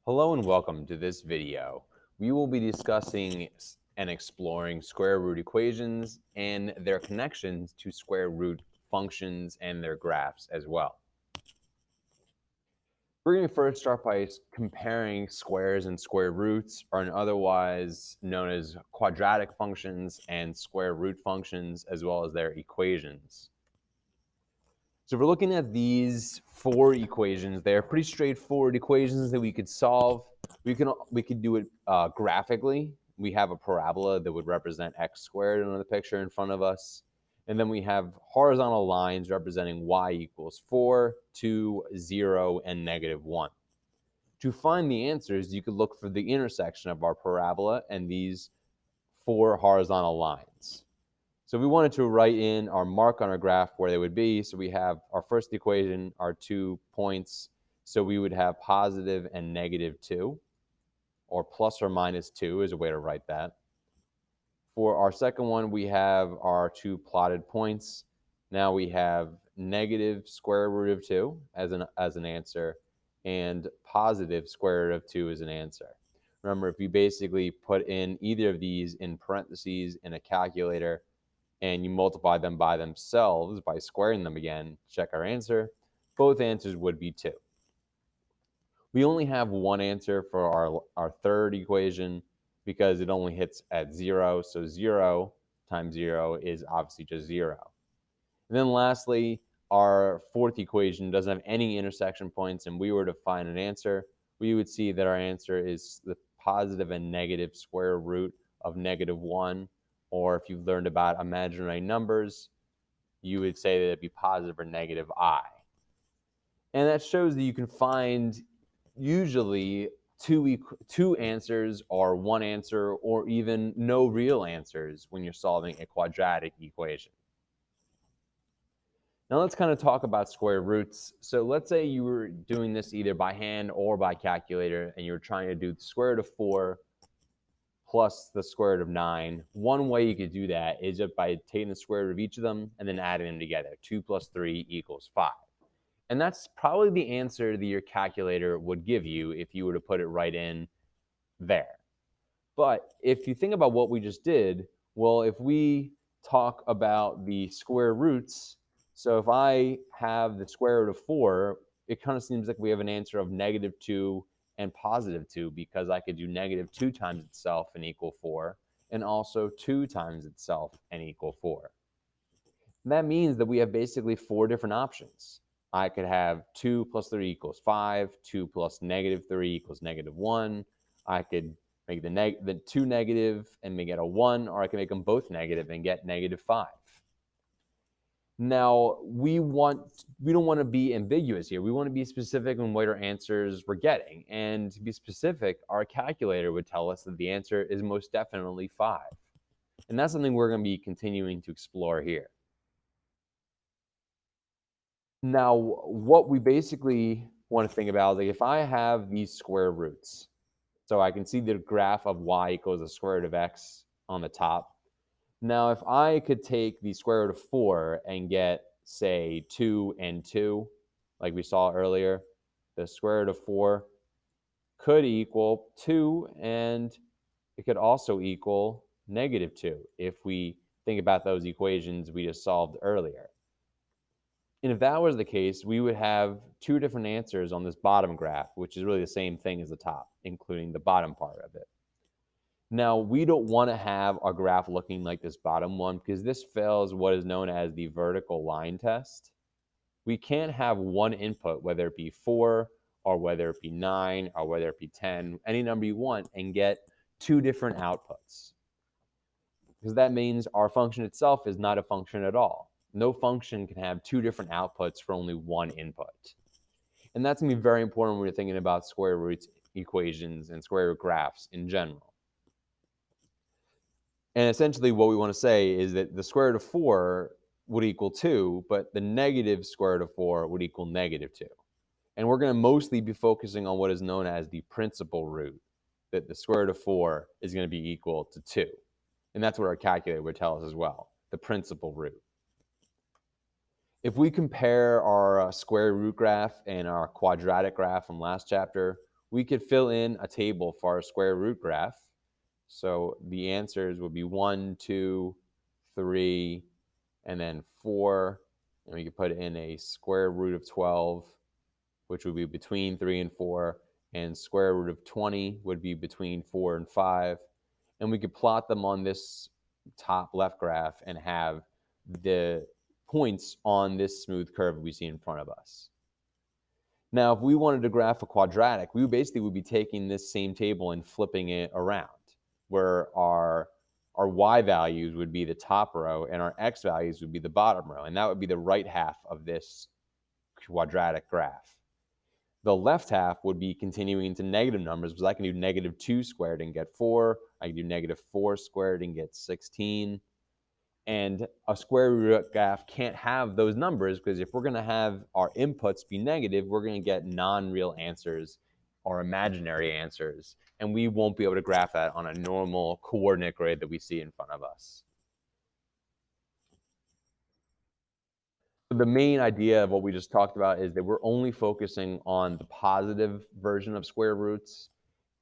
Hello and welcome to this video. We will be discussing and exploring square root equations and their connections to square root functions and their graphs as well. We're going to first start by comparing squares and square roots, or otherwise known as quadratic functions and square root functions, as well as their equations. So if we're looking at these four equations, they're pretty straightforward equations that we could solve. We could do it graphically. We have a parabola that would represent x squared in the picture in front of us. And then we have horizontal lines representing y equals 4, 2, 0, and -1. To find the answers, you could look for the intersection of our parabola and these four horizontal lines. So we wanted to write in our mark on our graph where they would be. So we have our first equation, our 2 points. So we would have positive and -2, or plus or minus 2 is a way to write that. For our second one, we have our 2 plotted points. Now we have negative square root of 2 as an answer, and positive square root of 2 as an answer. Remember, if you basically put in either of these in parentheses in a calculator, and you multiply them by themselves by squaring them again, check our answer, both answers would be 2. We only have one answer for our third equation because it only hits at 0. So 0 times 0 is obviously just 0. And then lastly, our fourth equation doesn't have any intersection points, and we were to find an answer, we would see that our answer is the positive and negative square root of -1. Or if you've learned about imaginary numbers, you would say that it'd be positive or negative I. And that shows that you can find usually two answers or one answer or even no real answers when you're solving a quadratic equation. Now let's kind of talk about square roots. So let's say you were doing this either by hand or by calculator, and you're trying to do the square root of 4 plus the square root of 9. One way you could do that is just by taking the square root of each of them and then adding them together. 2 plus 3 equals 5. And that's probably the answer that your calculator would give you if you were to put it right in there. But if you think about what we just did, well, if we talk about the square roots, so if I have the square root of 4, it kind of seems like we have an answer of -2 and +2, because I could do -2 times itself and equal 4, and also 2 times itself and equal 4. And that means that we have basically 4 different options. I could have 2 plus 3 equals 5, 2 plus -3 equals -1. I could make the 2 negative and make it a 1, or I can make them both negative and get -5. Now, we don't want to be ambiguous here. We want to be specific on what our answers we're getting. And to be specific, our calculator would tell us that the answer is most definitely 5. And that's something we're going to be continuing to explore here. Now, what we basically want to think about is, like, if I have these square roots, so I can see the graph of y equals the square root of x on the top. Now, if I could take the square root of 4 and get, say, 2 and 2, like we saw earlier, the square root of 4 could equal 2, and it could also equal -2 if we think about those equations we just solved earlier. And if that was the case, we would have two different answers on this bottom graph, which is really the same thing as the top, including the bottom part of it. Now, we don't want to have our graph looking like this bottom one, because this fails what is known as the vertical line test. We can't have one input, whether it be 4 or whether it be 9 or whether it be 10, any number you want, and get two different outputs, because that means our function itself is not a function at all. No function can have two different outputs for only one input. And that's going to be very important when you're thinking about square root equations and square root graphs in general. And essentially what we want to say is that the square root of 4 would equal 2, but the negative square root of 4 would equal -2. And we're going to mostly be focusing on what is known as the principal root, that the square root of 4 is going to be equal to 2. And that's what our calculator would tell us as well, the principal root. If we compare our square root graph and our quadratic graph from last chapter, we could fill in a table for our square root graph. So the answers would be 1, 2, 3, and then 4. And we could put in a square root of 12, which would be between 3 and 4, and square root of 20 would be between 4 and 5. And we could plot them on this top left graph and have the points on this smooth curve we see in front of us. Now, if we wanted to graph a quadratic, we basically would be taking this same table and flipping it around, where our y values would be the top row and our x values would be the bottom row, and that would be the right half of this quadratic graph. The left half would be continuing into negative numbers, because I can do negative 2 squared and get 4. I can do negative 4 squared and get 16. And a square root graph can't have those numbers, because if we're going to have our inputs be negative, we're going to get non-real answers or imaginary answers. And we won't be able to graph that on a normal coordinate grid that we see in front of us. The main idea of what we just talked about is that we're only focusing on the positive version of square roots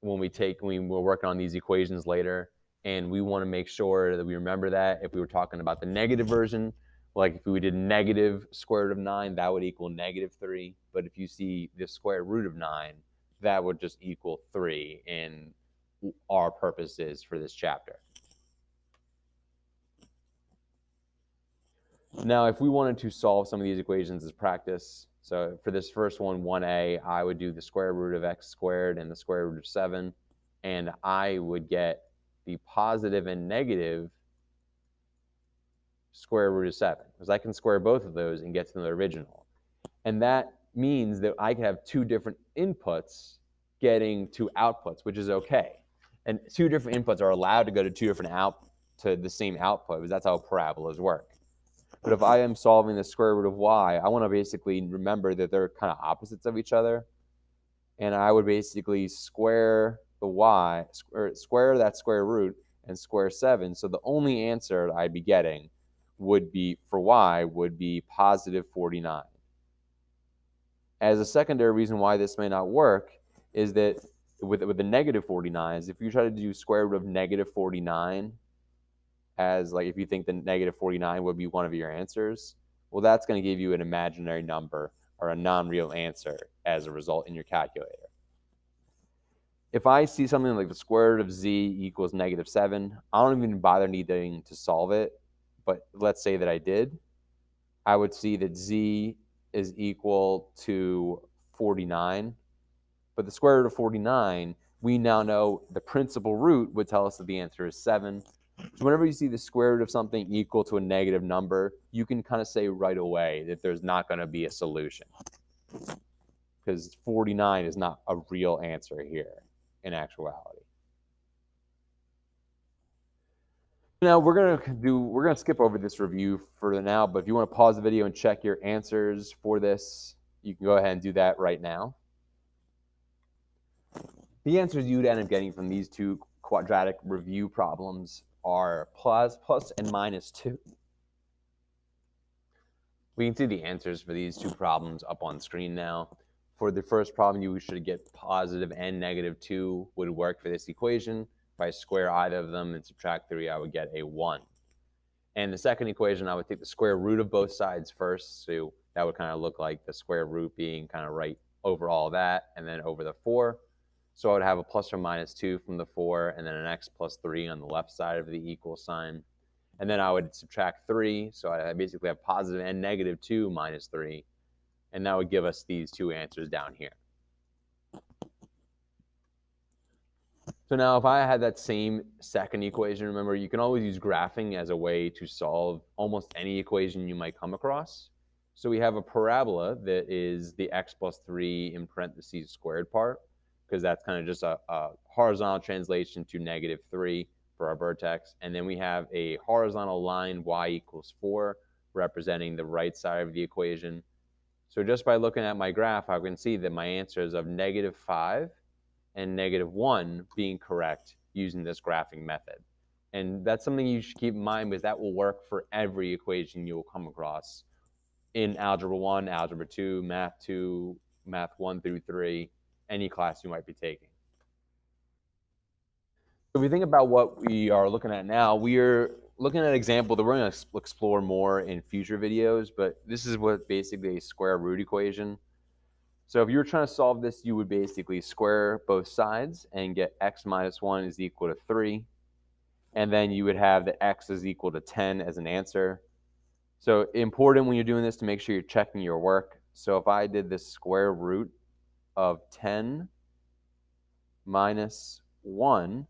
when we're working on these equations later. And we want to make sure that we remember that if we were talking about the negative version, like if we did negative square root of 9, that would equal negative 3. But if you see the square root of 9, that would just equal 3 in our purposes for this chapter. Now, if we wanted to solve some of these equations as practice, so for this first one, 1a, I would do the square root of x squared and the square root of 7, and I would get the positive and negative square root of 7, because I can square both of those and get to the original. And that means that I can have two different inputs getting two outputs, which is okay. And two different inputs are allowed to go to to the same output, because that's how parabolas work. But if I am solving the square root of y, I want to basically remember that they're kind of opposites of each other. And I would basically square the y, square that square root and square 7. So the only answer I'd be getting would be, for y, would be positive 49. As a secondary reason why this may not work is that with the negative 49, is if you try to do square root of negative 49, as like if you think the negative 49 would be one of your answers, well, that's going to give you an imaginary number or a non-real answer as a result in your calculator. If I see something like the square root of z equals negative 7, I don't even bother needing to solve it. But let's say that I did. I would see that z is equal to 49. But the square root of 49, we now know the principal root would tell us that the answer is 7. So whenever you see the square root of something equal to a negative number, you can kind of say right away that there's not going to be a solution, because 49 is not a real answer here in actuality. Now we're gonna skip over this review for now, but if you want to pause the video and check your answers for this, you can go ahead and do that right now. The answers you'd end up getting from these two quadratic review problems are plus and minus 2. We can see the answers for these two problems up on screen now. For the first problem, you should get positive and negative 2 would work for this equation. If I square either of them and subtract 3, I would get a 1. And the second equation, I would take the square root of both sides first. So that would kind of look like the square root being kind of right over all that and then over the 4. So I would have a plus or minus 2 from the 4 and then an x plus 3 on the left side of the equal sign. And then I would subtract 3. So I basically have positive and negative 2 minus 3. And that would give us these two answers down here. So now if I had that same second equation, remember, you can always use graphing as a way to solve almost any equation you might come across. So we have a parabola that is the x plus 3 in parentheses squared part, because that's kind of just a horizontal translation to negative 3 for our vertex. And then we have a horizontal line y equals 4, representing the right side of the equation. So just by looking at my graph, I can see that my answers of negative 5 and negative 1 being correct using this graphing method. And that's something you should keep in mind, because that will work for every equation you will come across in Algebra 1, Algebra 2, Math 1 through 3. any class you might be taking. If we think about what we are looking at now, we are looking at an example that we're going to explore more in future videos, but this is what basically a square root equation. So if you were trying to solve this, you would basically square both sides and get x minus 1 is equal to 3. And then you would have that x is equal to 10 as an answer. So important when you're doing this to make sure you're checking your work. So if I did the square root of 10 minus 1,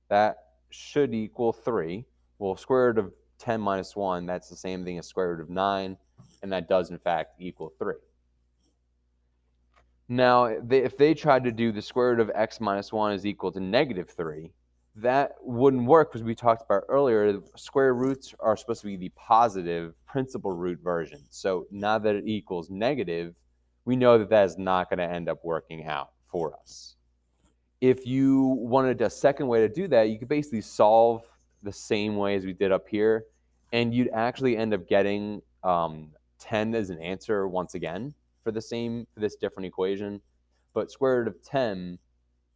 that should equal 3. Well, square root of 10 minus 1, that's the same thing as square root of 9, and that does, in fact, equal 3. Now, if they tried to do the square root of x minus 1 is equal to negative 3, that wouldn't work because we talked about earlier, square roots are supposed to be the positive principal root version. So now that it equals negative, we know that that is not going to end up working out for us. If you wanted a second way to do that, you could basically solve the same way as we did up here, and you'd actually end up getting 10 as an answer once again for this different equation. But square root of 10,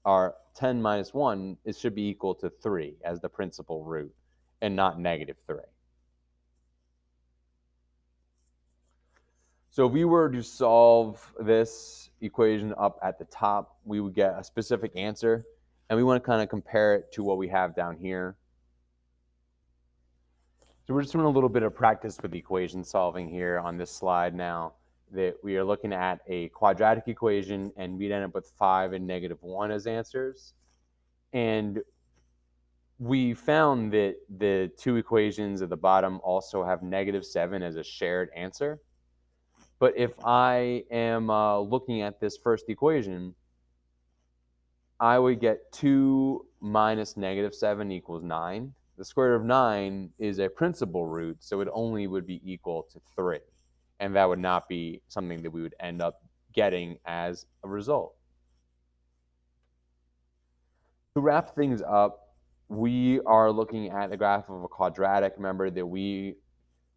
or 10 minus 1, it should be equal to 3 as the principal root and not negative 3. So if we were to solve this equation up at the top, we would get a specific answer, and we want to kind of compare it to what we have down here. So we're just doing a little bit of practice with equation solving here on this slide now, that we are looking at a quadratic equation, and we'd end up with 5 and negative 1 as answers. And we found that the two equations at the bottom also have negative 7 as a shared answer. But if I am looking at this first equation, I would get 2 minus negative 7 equals 9. The square root of 9 is a principal root, so it only would be equal to 3. And that would not be something that we would end up getting as a result. To wrap things up, we are looking at a graph of a quadratic. Remember that we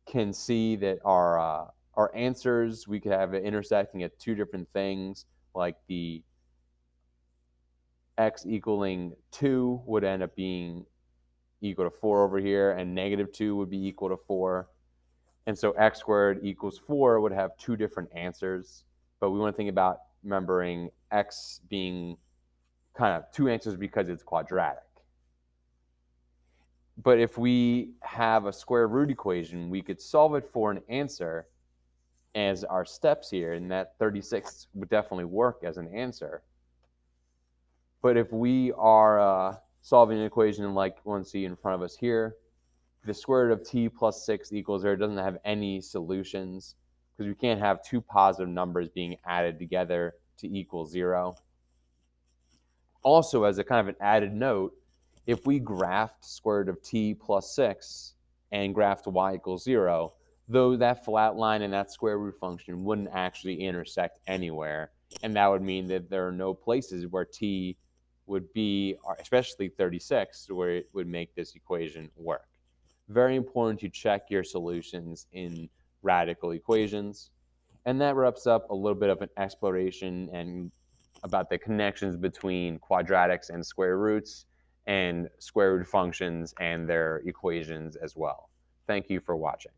can see that our answers, we could have it intersecting at two different things, like the x equaling 2 would end up being equal to 4 over here, and negative 2 would be equal to 4. And so x squared equals 4 would have two different answers. But we want to think about remembering x being kind of two answers because it's quadratic. But if we have a square root equation, we could solve it for an answer as our steps here, and that 36 would definitely work as an answer. But if we are solving an equation like one see in front of us here, the square root of t plus 6 equals 0 doesn't have any solutions because we can't have two positive numbers being added together to equal 0. Also, as a kind of an added note, if we graphed square root of t plus 6 and graphed y equals 0, though that flat line and that square root function wouldn't actually intersect anywhere, and that would mean that there are no places where t would be, especially 36, where it would make this equation work. Very important to check your solutions in radical equations. And that wraps up a little bit of an exploration and about the connections between quadratics and square roots and square root functions and their equations as well. Thank you for watching.